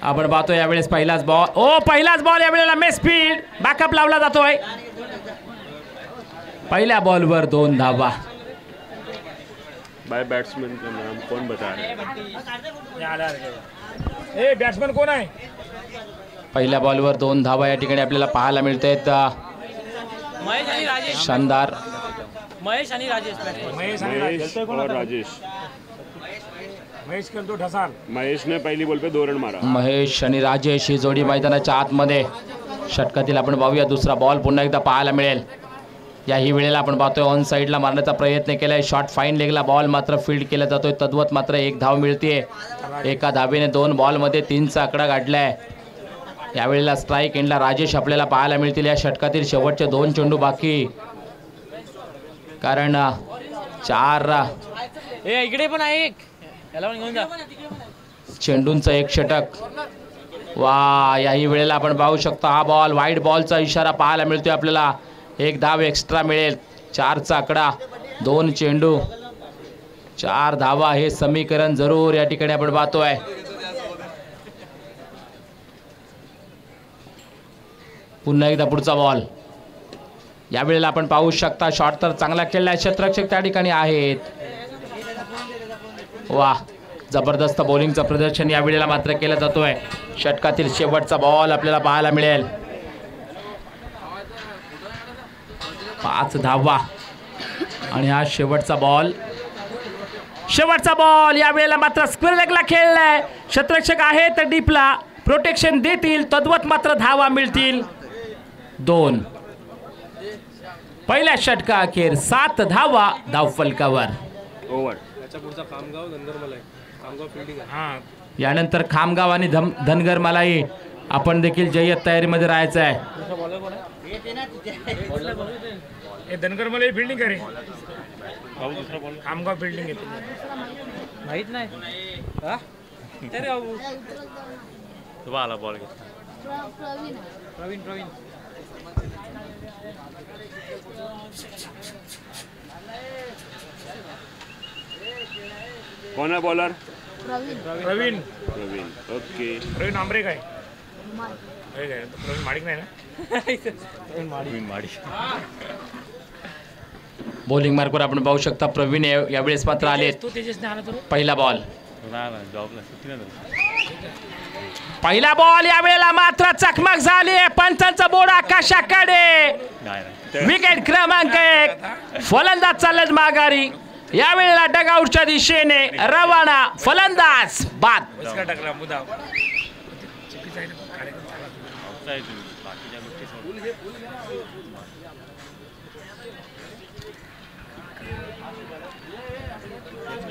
आपण पाहतोय यावेळेस पहिलाच बॉल यावेळेला मिस फील्ड बॅकअप लावला जातोय. पहिल्या बॉलवर 2 धावा. बाय बैट्समैन का नाम कौन बता रहा है? बैट्समैन कोण आहे? पहिल्या बॉलवर 2 धावा या ठिकाणी आपल्याला पाहायला मिळतात. शानदार. महेश आणि राजेश. और राजेश. महेश करतो ढसाल. महेश ने पहली बॉल पे 2 रन मारा. महेश आणि राजेश ही जोडी मैदानाच्या आतमध्ये षटकातील आपण पाहूया. दुसरा बॉल पुन्हा एकदा पाहायला मिळेल. याही वेळेला आपण पाहतोय ऑन साईडला मारण्याचा प्रयत्न केलाय. शॉर्ट फाईन लेगला बॉल मात्र फील्ड केला जातोय. तद्वत मात्र 1 धाव मिळते. एका धावेने 2 बॉलमध्ये 3चा आकडा गाठलाय. यावेळेला स्ट्राईक एंडला राजेश आपल्याला पाहायला मिळतील. या षटकातील शेवटचे 2 चेंडू बाकी, कारण 4 इकडे पण आहे एक. याला पण घेऊन जा. चेंडूंचं 1 षटक. वा, याही वेळेला आपण पाहू शकतो हा बॉल वाईड बॉलचा इशारा पाहायला मिळतोय आपल्याला. 1 धाव एक्स्ट्रा मिळेल. 4चा आकडा, 2 चेंडू, 4 धावा. हे समीकरण जरूर या ठिकाणी आपण पाहतोय. पुन्हा एकदा पुढचा बॉल. यावेळेला आपण पाहू शकता शॉट तर चांगला खेळलाय. क्षेत्ररक्षक त्या ठिकाणी आहेत. वा, जबरदस्त बॉलिंगचं प्रदर्शन यावेळेला मात्र केलं जातोय. षटकातील शेवटचा बॉल आपल्याला पाहायला मिळेल. 5 धावा आणि हा शेवटचा बॉल. यावेळेला मात्र स्क्वेअर लेगला खेळलाय. क्षेत्ररक्षक आहे तर डीपला प्रोटेक्शन देतील. तद्वत मात्र धावा मिळतील 2. पहिल्या षटका अखेर 7 धावा धावफलकावर. ओव्हर. यानंतर खामगाव आणि धनगर मलाई आपण देखील जय्यत तयारीमध्ये राहायचं आहे. धनगर मला फिल्डिंग करे. खामगाव फिल्डिंग येते माहित नाही. तुम्हाला बॉल प्रवीण कौन है बॉलर? प्रवीण. ओके. प्रवीण आंबरे काय? प्रवीण माडिक नाही ना? प्रवीण माडिक. बॉलिंग मार्कवर आपण पाहू शकता प्रवीण यावेळेस मात्र आले. पहिला बॉल यावेळेला मात्र चकमक झाली. पंचांचा बोर्ड आकाशाकडे. विकेट क्रमांक 1. फलंदाज चालत माघारी. यावेळेला डगआउटच्या दिशेने रवाना. फलंदाज बाद.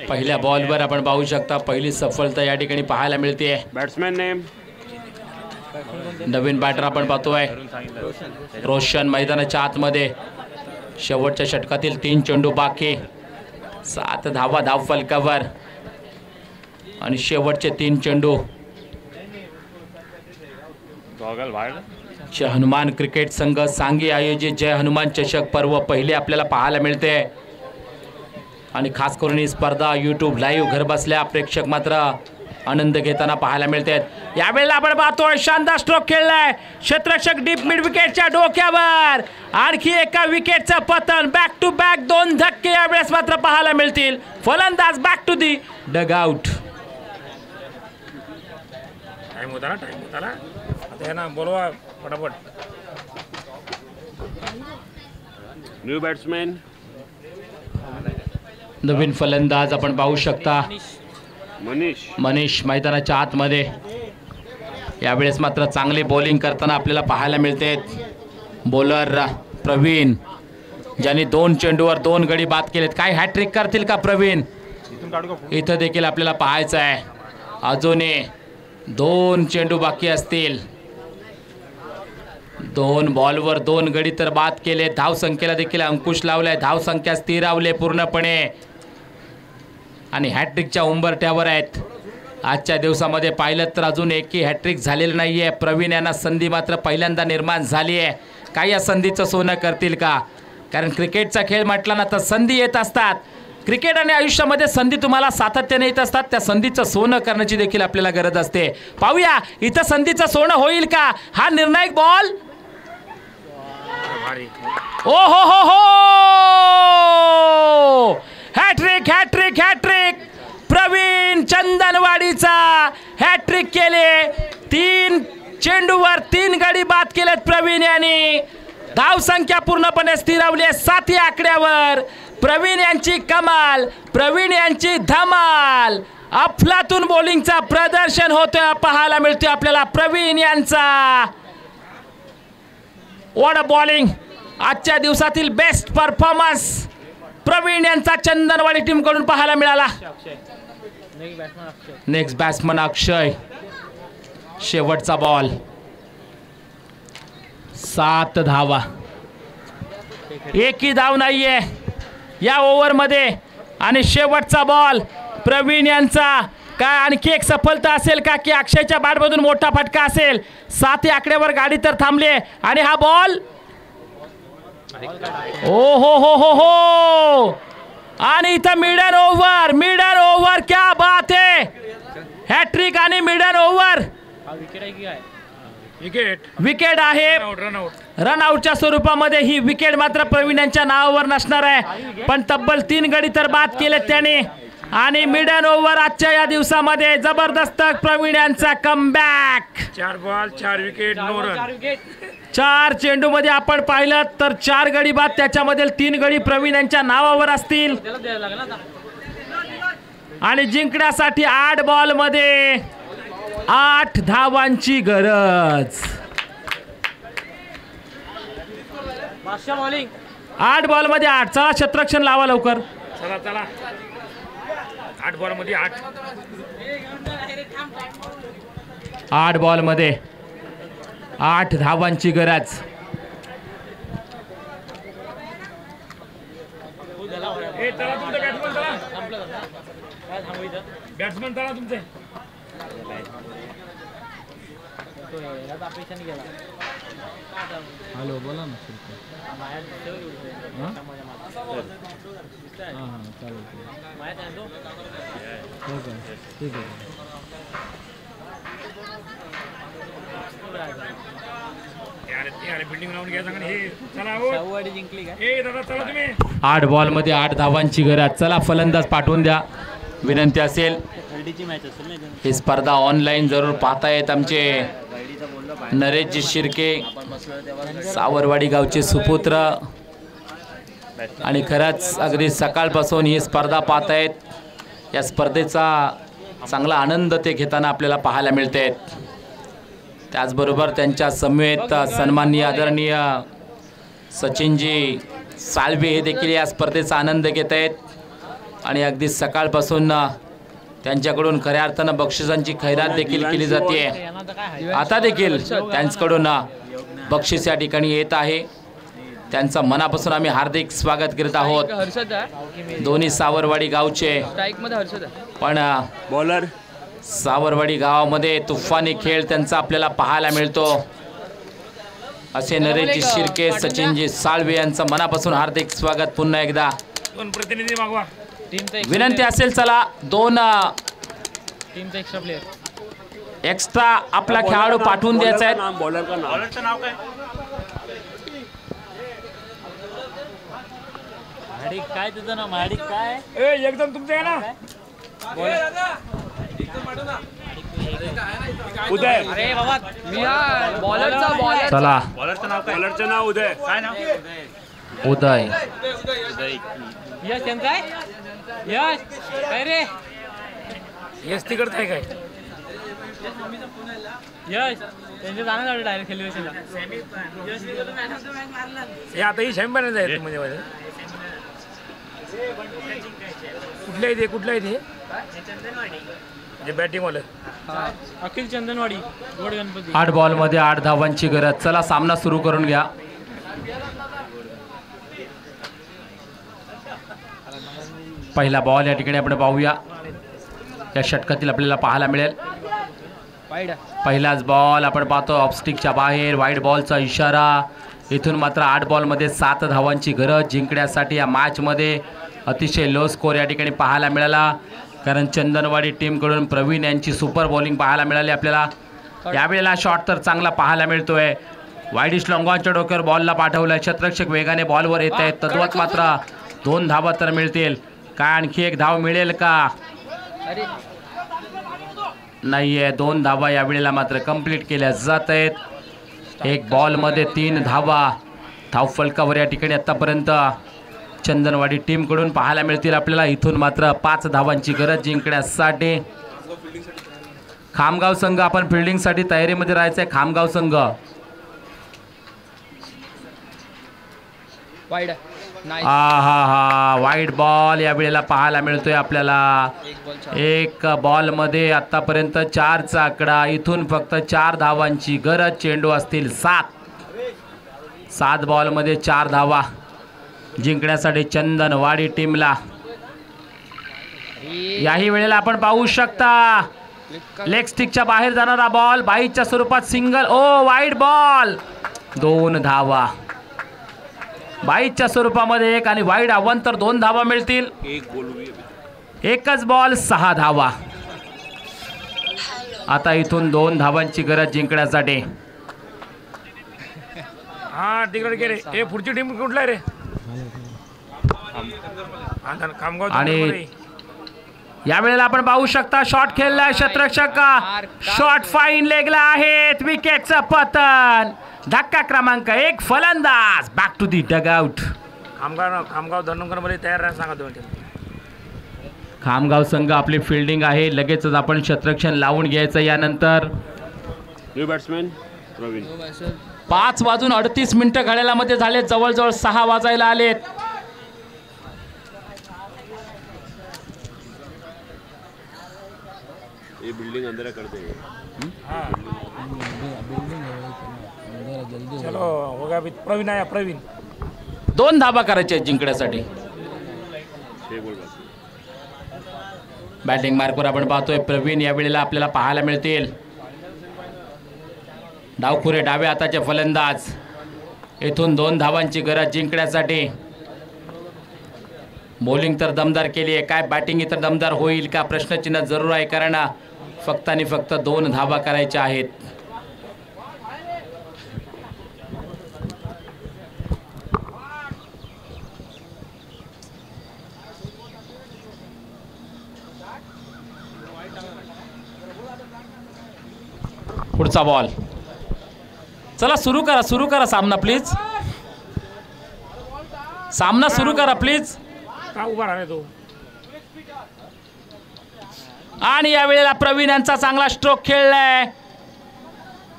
पहिल्या बॉलवर आपण पाहू शकता पहिली सफलता या ठिकाणी पाहायला मिळते. बॅट्समॅन नेम नवीन बॅटर आपण पाहतोय रोशन. मैदानाच्या आतमध्ये शेवटच्या षटकातील 3 चेंडू बाकी. 7 धावा धावफलकावर आणि शेवटचे 3 चेंडू. जय हनुमान क्रिकेट संघ सांगी आयोजित जय हनुमान चषक पर्व पहिले आपल्याला पाहायला मिळते. आणि खास करून ही स्पर्धा यूट्यूब लाईव्ह घर बसल्या प्रेक्षक मात्र आनंद घेताना पाहायला मिळतात. यावेळेला आपण पाहतोय शानदार स्ट्रोक खेळलाय. क्षेत्ररक्षक डीप मिड विकेटच्या डोक्यावर. आणखी एका विकेटचं पतन. बॅक टू बॅक 2 धक्के यावेळेस मात्र पाहायला मिळतील. फलंदाज back to the dugout. Time होता ना आता ना बोलवा फटाफट. New batsman. नवीन फलंदाज आपण पाहू शकता मनीष मैदानाच्या आतमध्ये. यावेळेस मात्र चांगले बॉलिंग करताना आपल्याला पाहायला मिळते. बॉलर प्रवीण ज्यांनी 2 चेंडूवर 2 गडी बाद केलेत. काय हॅट्रिक करतील का प्रवीण? इथं देखील आपल्याला पाहायचं आहे. अजून 2 चेंडू बाकी असतील. 2 बॉलवर 2 गडी तर बाद केले. धावसंख्येला देखील अंकुश लावलाय. धावसंख्या स्थिरावले पूर्णपणे आणि हॅट्रिकच्या उंबरठ्यावर आहेत. आजच्या दिवसामध्ये पाहिलं तर अजून एकही हॅट्रिक झालेलं नाही आहे. प्रवीण यांना संधी मात्र पहिल्यांदा निर्माण झाली आहे. काय या संधीचं सोनं करतील का? कारण क्रिकेटचा खेळ म्हटला ना तर संधी येत असतात क्रिकेट आणि आयुष्यामध्ये संधी तुम्हाला सातत्याने येत असतात. त्या संधीचं सोनं करण्याची देखील आपल्याला गरज असते. पाहूया इथं संधीचं सोनं होईल का. हा निर्णायक बॉल. ओ हो हॅट्रिक हॅट्रिक हॅट्रिक. प्रवीण चंदनवाडीचा हॅट्रिक केले. 3 चेंडूवर 3 गडी बाद केलेत प्रवीण यांनी. धावसंख्या पूर्णपणे स्थिरावली आहे 7 या आकड्यावर. प्रवीण यांची कमाल, प्रवीण यांची धमाल. अफलातून बॉलिंगचा प्रदर्शन होतोय पाहायला मिळतोय आपल्याला प्रवीण यांचा. What a bowling. आजच्या दिवसातील बेस्ट परफॉर्मन्स प्रवीण यांचा चंदनवाडी टीम कडून पाहायला मिळाला. नेक्स्ट बॅट्समन अक्षय. शेवटचा बॉल. 7 धावा. एकही धाव नाहीये या ओव्हरमध्ये. आणि शेवटचा बॉल प्रवीण यांचा. काय आणखी एक सफलता असेल का की अक्षयच्या बॅटमधून मोठा फटका असेल. 7 आकड्यावर गाडी तर थांबले. आणि हा बॉल ओ हो. आणि इथं मिडन ओव्हर. क्या बात है. हॅट्रिक आणि मिडन ओव्हर. विकेट आहे. रन आउटच्या स्वरूपामध्ये ही विकेट मात्र प्रवीण यांच्या नावावर नसणार आहे. पण तब्बल 3 गडी तर बाद केलेत त्याने. आणि मिडन ओव्हर आजच्या या दिवसामध्ये जबरदस्त प्रवीण यांचा comeback. 4 ball 4 wicket, no run. 4 चेंडू मध्ये आपण पाहिलं तर 4 गडी बाद. त्याच्यामध्ये 3 गडी प्रवीण यांच्या नावावर असतील. आणि जिंकण्यासाठी 8 बॉल मध्ये 8 धावांची गरज. 8 बॉल मध्ये 8. चला शतरक्षण लावा लवकर. चला 8 बॉल मध्ये 8. 8 बॉल मध्ये 8 धावांची गरज. बॅट्समन चला तुमचे. हॅलो बोला ना. ठीक आहे. बिल्डिंग लावून घ्या सांगा. हे चला जिंकली का. दादा चला तुम्ही. 8 बॉल मध्ये 8 धावांची गरज. चला फलंदाज पाठवून द्या. विनंती असेल ही स्पर्धा ऑनलाईन जरूर पाहतायत आमचे नरेशजी शिर्के, सावरवाडी गावचे सुपुत्र. आणि खरंच अगदी सकाळपासून ही स्पर्धा पाहतायत. या स्पर्धेचा चांगला आनंद ते घेताना आपल्याला पाहायला मिळते. त्याचबरोबर त्यांच्या समवेत सन्माननीय आदरणीय सचिनजी साळवे हे देखील या स्पर्धेचा आनंद घेत आहेत. आणि अगदी सकाळपासून त्यांच्याकडून खऱ्या अर्थानं बक्षिसांची खैरात देखील केली जाते. आता देखील त्यांच्याकडून बक्षीस या ठिकाणी येत आहे. त्यांचं मनापासून आम्ही हार्दिक स्वागत करीत आहोत. दोन्ही सावरवाडी गावचे. पण बॉलर सावरवाडी गावामध्ये तुफानी खेळ त्यांचा आपल्याला पाहायला मिळतो. असे नरेशजी शिर्के, सचिनजी साळवे यांचं मनापासून हार्दिक स्वागत. पुन्हा एकदा 2 प्रतिनिधी मागवा. विनंती असेल चला 2 एक्स्ट्रा आपला खेळाडू पाठवून द्यायचा आहे. बॉलरचं नाव काय. काय तुझं नाव. महाडिक काय. एकदम तुमचं आहे ना. उदय. अरे बाबा बॉलरचा बॉलर. चला बॉलरचं नाव उदय. काय नाव. उदय. यश त्यांचा आहे. यश काय रे. यश तिकडचं आहे काय. यश त्यांच्या जाणार डायरेक्ट सेलिब्रेशनला. हे आता ही शॅम्पियन आहे म्हणजे कुठलं आहे ते जे बॅटिंग वालं. अखिल चंदनवाडी गोड गणपती. 8 बॉल मध्ये 8 धावांची गरज. चला सामना सुरू करून घ्या. पहिला बॉल या ठिकाणी आपण पाहूया. या षटकातील आपल्याला पाहायला मिळेल. पहिलाच बॉल आपण पाहतो ऑफस्टिकच्या बाहेर. वाईड बॉलचा इशारा. इथून मात्र 8 बॉलमध्ये 7 धावांची गरज. जिंकण्यासाठी या मॅचमध्ये अतिशय लो स्कोर या ठिकाणी पाहायला मिळाला, कारण चंदनवाडी टीमकडून प्रवीण यांची सुपर बॉलिंग पाहायला मिळाली आपल्याला. यावेळेला शॉट तर चांगला पाहायला मिळतोय. वाईडिश लॉंगॉनच्या डोक्यावर बॉलला पाठवलं. क्षेत्ररक्षक वेगाने बॉलवर येत आहेत. तद्वत मात्र 2 धावा तर मिळतील. काय आणखी एक धाव मिळेल का? नाहीये. 2 धावा यावेळेला मात्र कंप्लीट केल्या जात आहेत. एक बॉलमध्ये 3 धावा धावफलकावर या ठिकाणी आतापर्यंत चंदनवाडी टीमकडून पाहायला मिळतील आपल्याला. इथून मात्र 5 धावांची गरज जिंकण्यासाठी. खामगाव संघ आपण फिल्डिंगसाठी तयारीमध्ये राहायचं आहे. खामगाव संघ वाईड हा वाईट बॉल या वेळेला पाहायला मिळतोय आपल्याला. एक बॉलमध्ये आतापर्यंत 4चा आकडा. इथून फक्त 4 धावांची गरज. चेंडू असतील 7 बॉलमध्ये 4 धावा जिंकण्यासाठी चंदनवाडी टीमला. याही वेळेला आपण पाहू शकता लेग स्टिकच्या बाहेर जाणारा बॉल बाईच्या स्वरूपात सिंगल. Wide ball. 2 धावा बाईच्या स्वरूपामध्ये 1 आणि वाईड अवंतर 2 धावा मिळतील. एकच बॉल 6 धावा. आता इथून 2 धावांची गरज जिंकण्यासाठी. हा तिकडे गे रे. हे पुढची टीम कुठला आहे रे? आणि यावेळेला आपण पाहू शकता शॉट खेळलाय क्षेत्ररक्षक. शॉट फाईन लेगला आहेत. विकेटचं पतन. धक्का क्रमांक 1. फलंदाज back to the dugout. Khamgaon धनुकर मध्ये तयार राहा सांगा तुम्ही. खामगाव संघ आपली फिल्डिंग आहे. लगेचच आपण क्षेत्ररक्षण लावून घ्यायचं. यानंतर न्यू बॅट्समॅन प्रवीण. 5:38 घड्याळामध्ये झाले. जवळजवळ 6 वाजायला आलेत. ये बिल्डिंग अंदर करते हैं. चलो हो गया. प्रवीण आया. प्रवीण 2 धावा करायच्या आहेत जिंकण्यासाठी. 6 बॉल बाकी. बॅटिंग मार्कवर आपण पाहतोय प्रवीण या वेळेला आपल्याला पाहायला मिळतील. डावखुरे डाव्या हाताचे फलंदाज. इथून 2 धावांची गरज जिंकण्यासाठी. बॉलिंग तर दमदार केली आहे. काय बॅटिंग इतर दमदार होईल का प्रश्नचिन्ह जरूर आहे, कारण फक्त आणि फक्त 2 धावा करायच्या आहेत. पुढचा बॉल. चला सुरू करा सामना प्लीज. सामना सुरू करा प्लीज. का उभा राहा तो. आणि या वेळेला प्रवीण यांचा चांगला स्ट्रोक खेळलाय.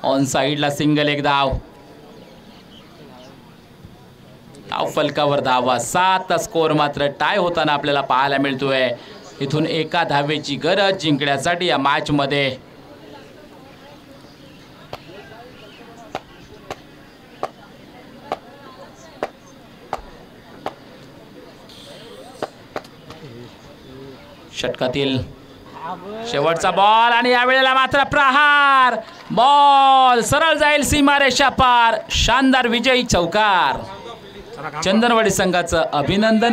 ऑन साइडला सिंगल. 1 धाव. फलकावर धावा. 7 स्कोर मात्र टाय होताना आपल्याला पाहायला मिळतोय. इथून 1 धावेची गरज जिंकण्यासाठी या मॅच मध्ये. षटकातील शेवटचा बॉल आणि यावेळेला मात्र प्रहार. बॉल सरळ जाईल सीमारेषा पार. शानदार विजयी चौकार. चंदनवाडी संघाचं अभिनंदन.